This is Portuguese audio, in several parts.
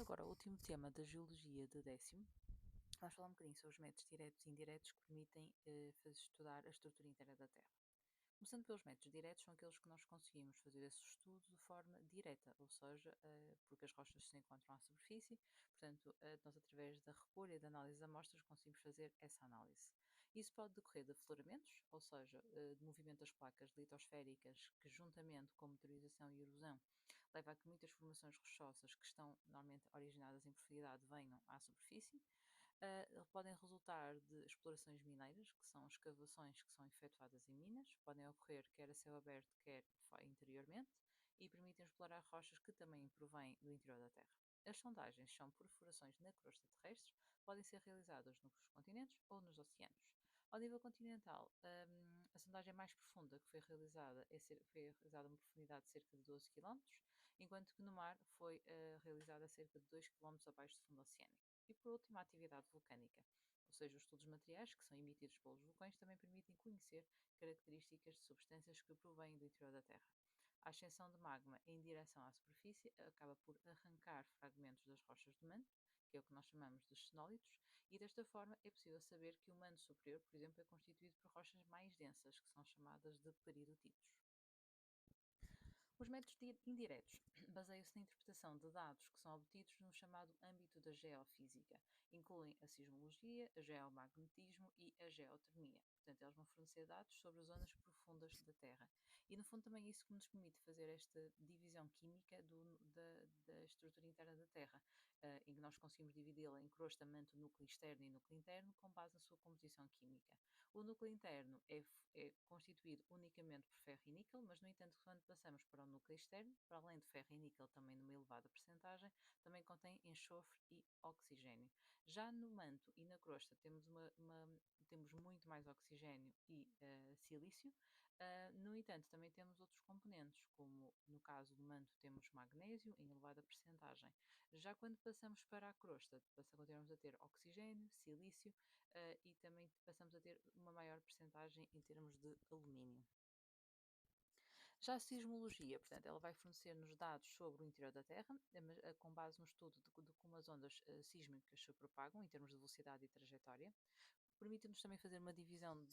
agora o último tema da geologia de décimo. Vamos falar um bocadinho sobre os métodos diretos e indiretos que permitem estudar a estrutura inteira da Terra. Começando pelos métodos diretos, são aqueles que nós conseguimos fazer esse estudo de forma direta, ou seja, porque as rochas se encontram à superfície, portanto, nós através da recolha e da análise de amostras conseguimos fazer essa análise. Isso pode decorrer de afloramentos, ou seja, de movimento das placas litosféricas, que juntamente com meteorização e erosão, leva a que muitas formações rochosas que estão normalmente originadas em profundidade venham à superfície. Podem resultar de explorações mineiras, que são escavações que são efetuadas em minas, podem ocorrer quer a céu aberto, quer interiormente, e permitem explorar rochas que também provêm do interior da Terra. As sondagens são perfurações na crosta terrestre, podem ser realizadas nos continentes ou nos oceanos. Ao nível continental, a sondagem mais profunda que foi realizada foi realizada a uma profundidade de cerca de 12 km, enquanto que no mar foi realizada a cerca de 2 km abaixo do fundo oceânico. E por último, a atividade vulcânica, ou seja, os estudos materiais que são emitidos pelos vulcões também permitem conhecer características de substâncias que provêm do interior da Terra. A ascensão de magma em direção à superfície acaba por arrancar fragmentos das rochas do manto, que é o que nós chamamos de xenólitos, e desta forma é possível saber que o manto superior, por exemplo, é constituído por rochas mais densas, que são chamadas de peridotitos. Os métodos indiretos baseiam-se na interpretação de dados que são obtidos no chamado âmbito da geofísica. Incluem a sismologia, o geomagnetismo e a geotermia. Portanto, eles vão fornecer dados sobre as zonas profundas da Terra. E, no fundo, também é isso que nos permite fazer esta divisão química da estrutura interna da Terra, em que nós conseguimos dividi-la em crosta, manto, núcleo externo e núcleo interno, com base na sua composição química. O núcleo interno é constituído unicamente por ferro e níquel, mas, no entanto, quando passamos para o núcleo externo, para além de ferro e níquel, também numa elevada percentagem, também contém enxofre e oxigênio. Já no manto e na crosta temos muito mais oxigênio e silício. No entanto, também temos outros componentes, como no caso do manto temos magnésio em elevada percentagem. Já quando passamos para a crosta, continuamos a ter oxigênio, silício e também passamos a ter uma maior percentagem em termos de alumínio. Já a sismologia, portanto, ela vai fornecer-nos dados sobre o interior da Terra, com base no estudo de como as ondas sísmicas se propagam, em termos de velocidade e trajetória. Permite-nos também fazer uma divisão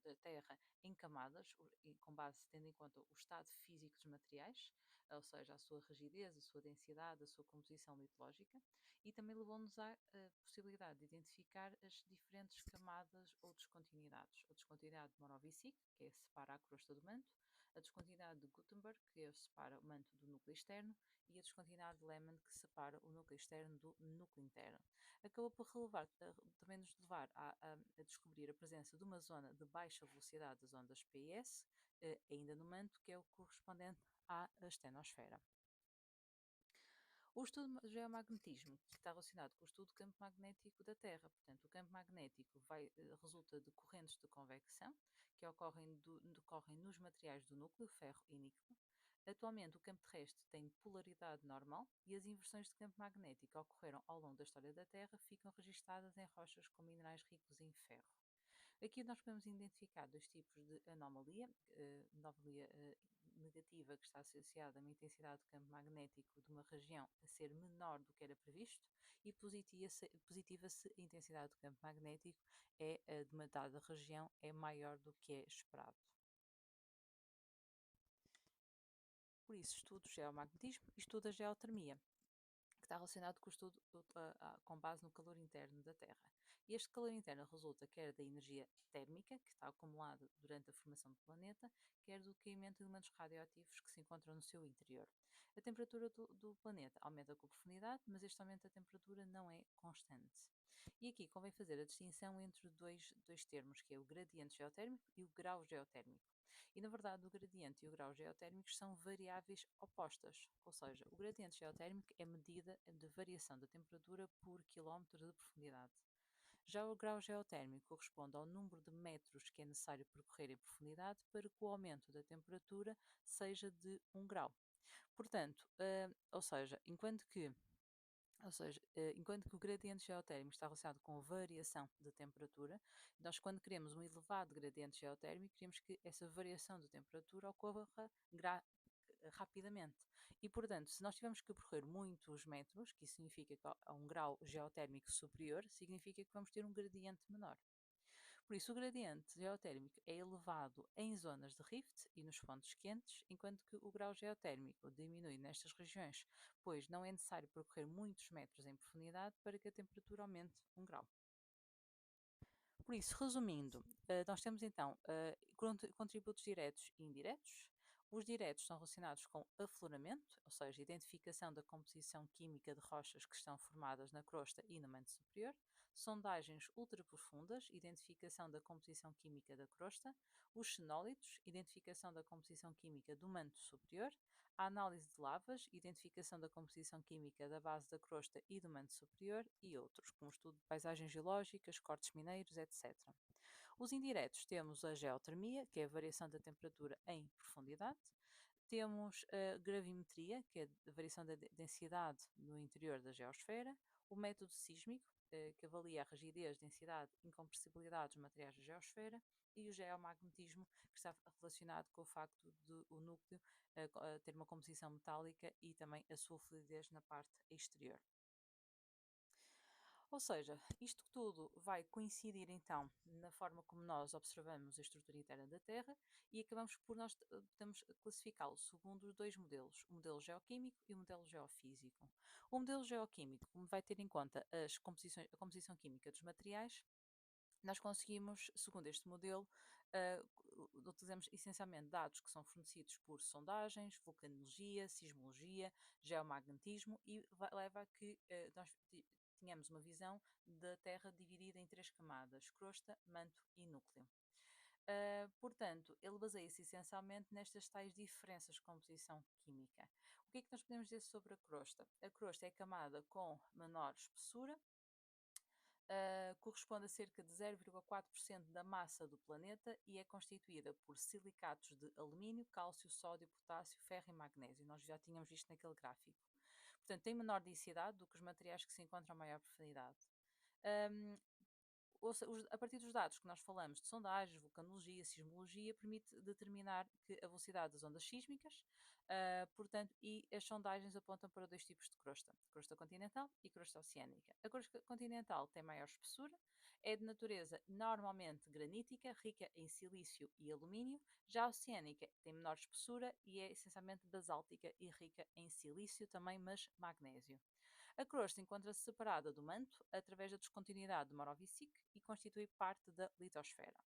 da Terra em camadas, com base tendo em conta o estado físico dos materiais, ou seja, a sua rigidez, a sua densidade, a sua composição litológica, e também levou-nos à possibilidade de identificar as diferentes camadas ou descontinuidades. A descontinuidade de Morovicic, que é separa a crosta do manto, a descontinuidade de Gutenberg, que separa o manto do núcleo externo, e a descontinuidade de Lehmann, que separa o núcleo externo do núcleo interno. Acabou por também nos levar a descobrir a presença de uma zona de baixa velocidade das ondas PIS, ainda no manto, que é o correspondente à estenosfera. O estudo do geomagnetismo está relacionado com o estudo do campo magnético da Terra. Portanto, o campo magnético resulta de correntes de convecção que decorrem nos materiais do núcleo, ferro e níquel. Atualmente, o campo terrestre tem polaridade normal e as inversões de campo magnético que ocorreram ao longo da história da Terra ficam registadas em rochas com minerais ricos em ferro. Aqui nós podemos identificar dois tipos de anomalia. Anomalia negativa, que está associada a uma intensidade de campo magnético de uma região a ser menor do que era previsto, e positiva se a intensidade de campo magnético de uma dada região é maior do que é esperado. Por isso, estudo o geomagnetismo e estudo a geotermia, que está relacionado com o estudo com base no calor interno da Terra. E este calor interno resulta quer da energia térmica, que está acumulada durante a formação do planeta, quer do caimento de elementos radioativos que se encontram no seu interior. A temperatura do planeta aumenta com a profundidade, mas este aumento da temperatura não é constante. E aqui convém fazer a distinção entre dois termos, que é o gradiente geotérmico e o grau geotérmico. E, na verdade, o gradiente e o grau geotérmicos são variáveis opostas, ou seja, o gradiente geotérmico é medida de variação da temperatura por quilómetro de profundidade. Já o grau geotérmico corresponde ao número de metros que é necessário percorrer em profundidade para que o aumento da temperatura seja de 1 grau. Portanto, enquanto que o gradiente geotérmico está relacionado com a variação de temperatura, nós, quando queremos um elevado gradiente geotérmico, queremos que essa variação de temperatura ocorra rapidamente. E, portanto, se nós tivermos que percorrer muitos metros, que isso significa que a um grau geotérmico superior, significa que vamos ter um gradiente menor. Por isso, o gradiente geotérmico é elevado em zonas de rift e nos pontos quentes, enquanto que o grau geotérmico diminui nestas regiões, pois não é necessário percorrer muitos metros em profundidade para que a temperatura aumente 1 grau. Por isso, resumindo, nós temos então contributos diretos e indiretos. Os diretos estão relacionados com afloramento, ou seja, identificação da composição química de rochas que estão formadas na crosta e no manto superior. Sondagens ultraprofundas, identificação da composição química da crosta. Os xenólitos, identificação da composição química do manto superior. A análise de lavas, identificação da composição química da base da crosta e do manto superior, e outros, como o estudo de paisagens geológicas, cortes mineiros, etc. Os indiretos temos a geotermia, que é a variação da temperatura em profundidade. Temos a gravimetria, que é a variação da densidade no interior da geosfera. O método sísmico, que avalia a rigidez, densidade e incompressibilidade dos materiais da geosfera. E o geomagnetismo, que está relacionado com o facto de o núcleo ter uma composição metálica e também a sua fluidez na parte exterior. Ou seja, isto tudo vai coincidir então na forma como nós observamos a estrutura interna da Terra e acabamos por nós podemos classificá-lo segundo dois modelos, o modelo geoquímico e o modelo geofísico. O modelo geoquímico, como vai ter em conta a composição química dos materiais, nós conseguimos, segundo este modelo, utilizamos essencialmente dados que são fornecidos por sondagens, vulcanologia, sismologia, geomagnetismo e leva a que nós tenhamos uma visão da Terra dividida em 3 camadas: crosta, manto e núcleo. Portanto, ele baseia-se essencialmente nestas tais diferenças de composição química. O que é que nós podemos dizer sobre a crosta? A crosta é a camada com menor espessura, corresponde a cerca de 0,4% da massa do planeta e é constituída por silicatos de alumínio, cálcio, sódio, potássio, ferro e magnésio. Nós já tínhamos visto naquele gráfico. Portanto, tem menor densidade do que os materiais que se encontram a maior profundidade. Um, a partir dos dados que nós falamos de sondagens, vulcanologia, sismologia, permite determinar que a velocidade das ondas sísmicas, portanto, e as sondagens apontam para dois tipos de crosta: crosta continental e crosta oceânica. A crosta continental tem maior espessura, é de natureza normalmente granítica, rica em silício e alumínio, já a oceânica tem menor espessura e é essencialmente basáltica e rica em silício também, mas magnésio. A crosta encontra-se separada do manto através da descontinuidade de Morovicic e constitui parte da litosfera.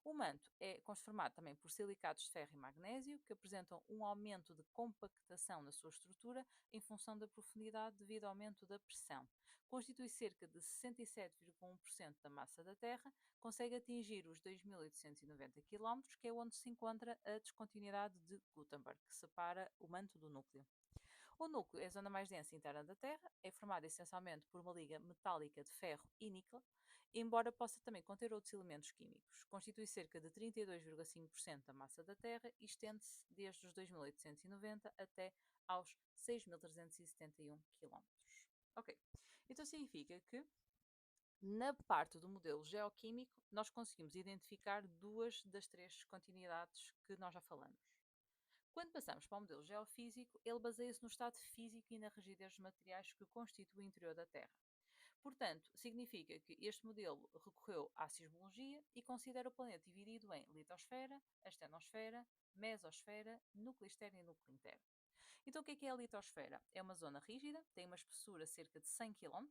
O manto é conformado também por silicatos de ferro e magnésio, que apresentam um aumento de compactação na sua estrutura em função da profundidade devido ao aumento da pressão. Constitui cerca de 67,1% da massa da Terra, consegue atingir os 2.890 km, que é onde se encontra a descontinuidade de Gutenberg, que separa o manto do núcleo. O núcleo é a zona mais densa interna da Terra, é formada essencialmente por uma liga metálica de ferro e níquel, embora possa também conter outros elementos químicos. Constitui cerca de 32,5% da massa da Terra e estende-se desde os 2.890 até aos 6.371 km. Ok, então significa que na parte do modelo geoquímico nós conseguimos identificar duas das três continuidades que nós já falamos. Quando passamos para o modelo geofísico, ele baseia-se no estado físico e na rigidez dos materiais que constituem o interior da Terra. Portanto, significa que este modelo recorreu à sismologia e considera o planeta dividido em litosfera, astenosfera, mesosfera, núcleo externo e núcleo interno. Então, o que é a litosfera? É uma zona rígida, tem uma espessura de cerca de 100 km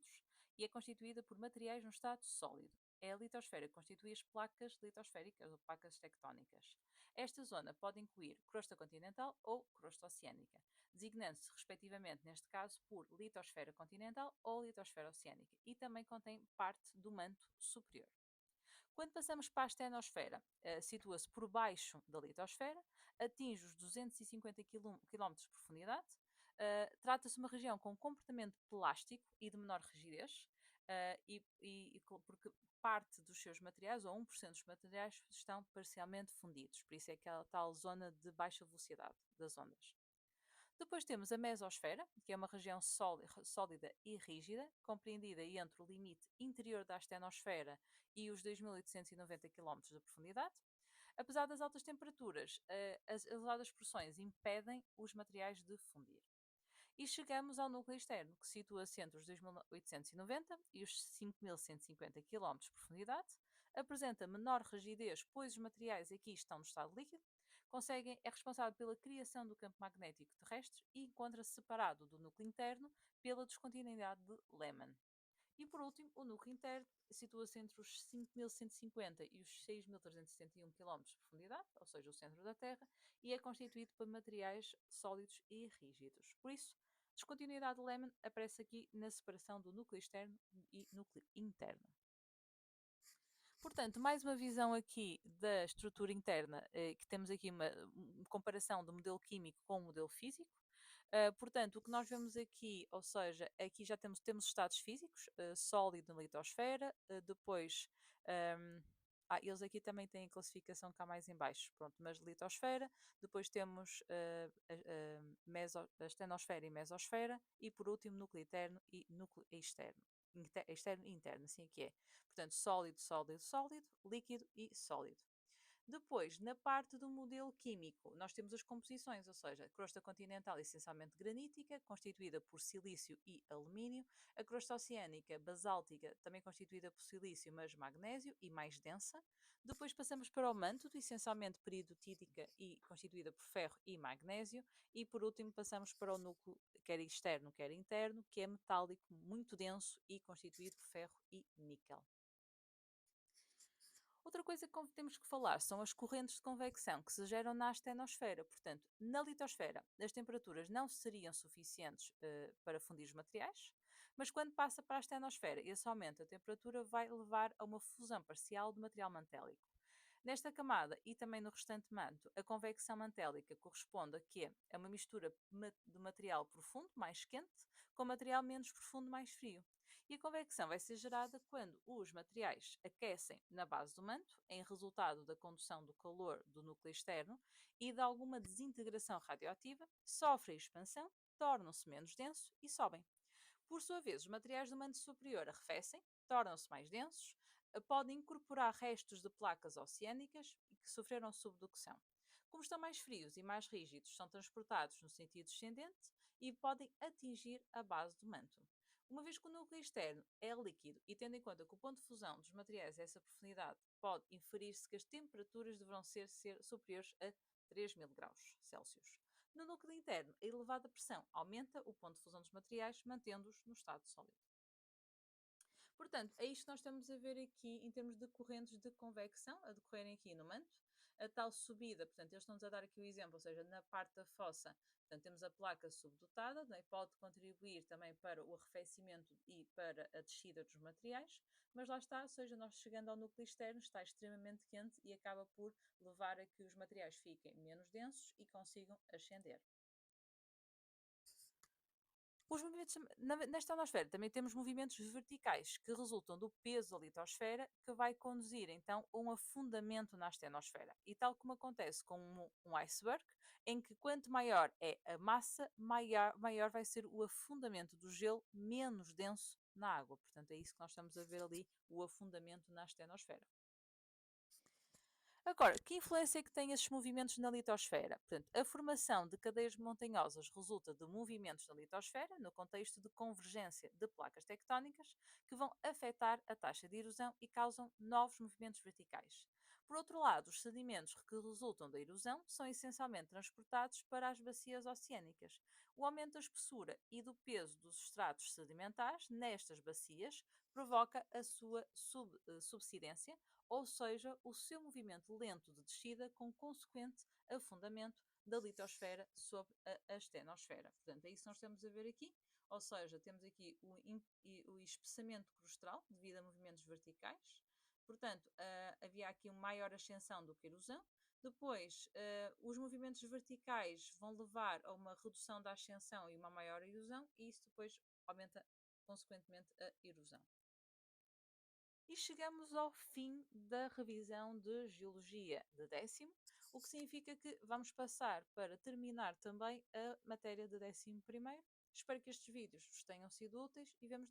e é constituída por materiais no estado sólido. É a litosfera que constitui as placas litosféricas ou placas tectónicas. Esta zona pode incluir crosta continental ou crosta oceânica, designando-se respectivamente, neste caso, por litosfera continental ou litosfera oceânica, e também contém parte do manto superior. Quando passamos para a astenosfera, situa-se por baixo da litosfera, atinge os 250 km de profundidade, trata-se de uma região com comportamento plástico e de menor rigidez, porque parte dos seus materiais, ou 1% dos materiais, estão parcialmente fundidos, por isso é aquela tal zona de baixa velocidade das ondas. Depois temos a mesosfera, que é uma região sólida e rígida, compreendida entre o limite interior da astenosfera e os 2.890 km de profundidade. Apesar das altas temperaturas, as elevadas pressões impedem os materiais de fundir. E chegamos ao núcleo externo, que situa-se entre os 2.890 e os 5.150 km de profundidade, apresenta menor rigidez, pois os materiais aqui estão no estado líquido, é responsável pela criação do campo magnético terrestre e encontra-se separado do núcleo interno pela descontinuidade de Lehmann. E por último, o núcleo interno situa-se entre os 5.150 e os 6.371 km de profundidade, ou seja, o centro da Terra, e é constituído por materiais sólidos e rígidos. Por isso, descontinuidade de Lehmann aparece aqui na separação do núcleo externo e núcleo interno. Portanto, mais uma visão aqui da estrutura interna, que temos aqui uma comparação do modelo químico com o modelo físico. Portanto, o que nós vemos aqui, ou seja, aqui já temos estados físicos, sólido na litosfera, depois, um, eles aqui também têm a classificação cá mais em baixo, pronto, mas litosfera, depois temos a estenosfera e mesosfera, e por último núcleo interno e núcleo externo. Externo e interno, assim é que é. Portanto, sólido, sólido, sólido, líquido e sólido. Depois, na parte do modelo químico, nós temos as composições, ou seja, a crosta continental essencialmente granítica, constituída por silício e alumínio, a crosta oceânica basáltica, também constituída por silício, mas magnésio e mais densa. Depois passamos para o manto, essencialmente peridotítica e constituída por ferro e magnésio. E por último passamos para o núcleo, quer externo, quer interno, que é metálico, muito denso e constituído por ferro e níquel. Outra coisa que temos que falar são as correntes de convecção que se geram na astenosfera. Portanto, na litosfera, as temperaturas não seriam suficientes para fundir os materiais, mas quando passa para a astenosfera e esse aumento da temperatura vai levar a uma fusão parcial de material mantélico. Nesta camada e também no restante manto, a convecção mantélica corresponde a quê? A uma mistura de material profundo, mais quente, com material menos profundo, mais frio. E a convecção vai ser gerada quando os materiais aquecem na base do manto, em resultado da condução do calor do núcleo externo e de alguma desintegração radioativa, sofrem expansão, tornam-se menos densos e sobem. Por sua vez, os materiais do manto superior arrefecem, tornam-se mais densos, podem incorporar restos de placas oceânicas que sofreram subducção. Como estão mais frios e mais rígidos, são transportados no sentido descendente e podem atingir a base do manto. Uma vez que o núcleo externo é líquido e tendo em conta que o ponto de fusão dos materiais a essa profundidade, pode inferir-se que as temperaturas deverão ser superiores a 3.000 graus Celsius. No núcleo interno, a elevada pressão aumenta o ponto de fusão dos materiais, mantendo-os no estado sólido. Portanto, é isto que nós estamos a ver aqui em termos de correntes de convecção a decorrerem aqui no manto. A tal subida, portanto, eles estão-nos a dar aqui o exemplo, ou seja, na parte da fossa, portanto, temos a placa subdotada, né, pode contribuir também para o arrefecimento e para a descida dos materiais, mas lá está, ou seja, nós chegando ao núcleo externo está extremamente quente e acaba por levar a que os materiais fiquem menos densos e consigam ascender. Os movimentos na estenosfera também temos movimentos verticais que resultam do peso da litosfera que vai conduzir então a um afundamento na astenosfera. E tal como acontece com um iceberg, em que quanto maior é a massa, maior vai ser o afundamento do gelo menos denso na água. Portanto, é isso que nós estamos a ver ali, o afundamento na astenosfera. Agora, que influência é que têm esses movimentos na litosfera? Portanto, a formação de cadeias montanhosas resulta de movimentos na litosfera, no contexto de convergência de placas tectónicas, que vão afetar a taxa de erosão e causam novos movimentos verticais. Por outro lado, os sedimentos que resultam da erosão são essencialmente transportados para as bacias oceânicas. O aumento da espessura e do peso dos estratos sedimentares nestas bacias provoca a sua subsidência, ou seja, o seu movimento lento de descida com consequente afundamento da litosfera sobre a astenosfera. Portanto, é isso que nós estamos a ver aqui, ou seja, temos aqui o espessamento crustal devido a movimentos verticais, portanto, havia aqui uma maior ascensão do que erosão. Depois, os movimentos verticais vão levar a uma redução da ascensão e uma maior erosão, e isso depois aumenta consequentemente a erosão. E chegamos ao fim da revisão de Geologia de 10º, o que significa que vamos passar para terminar também a matéria de 11º. Espero que estes vídeos vos tenham sido úteis e vemos no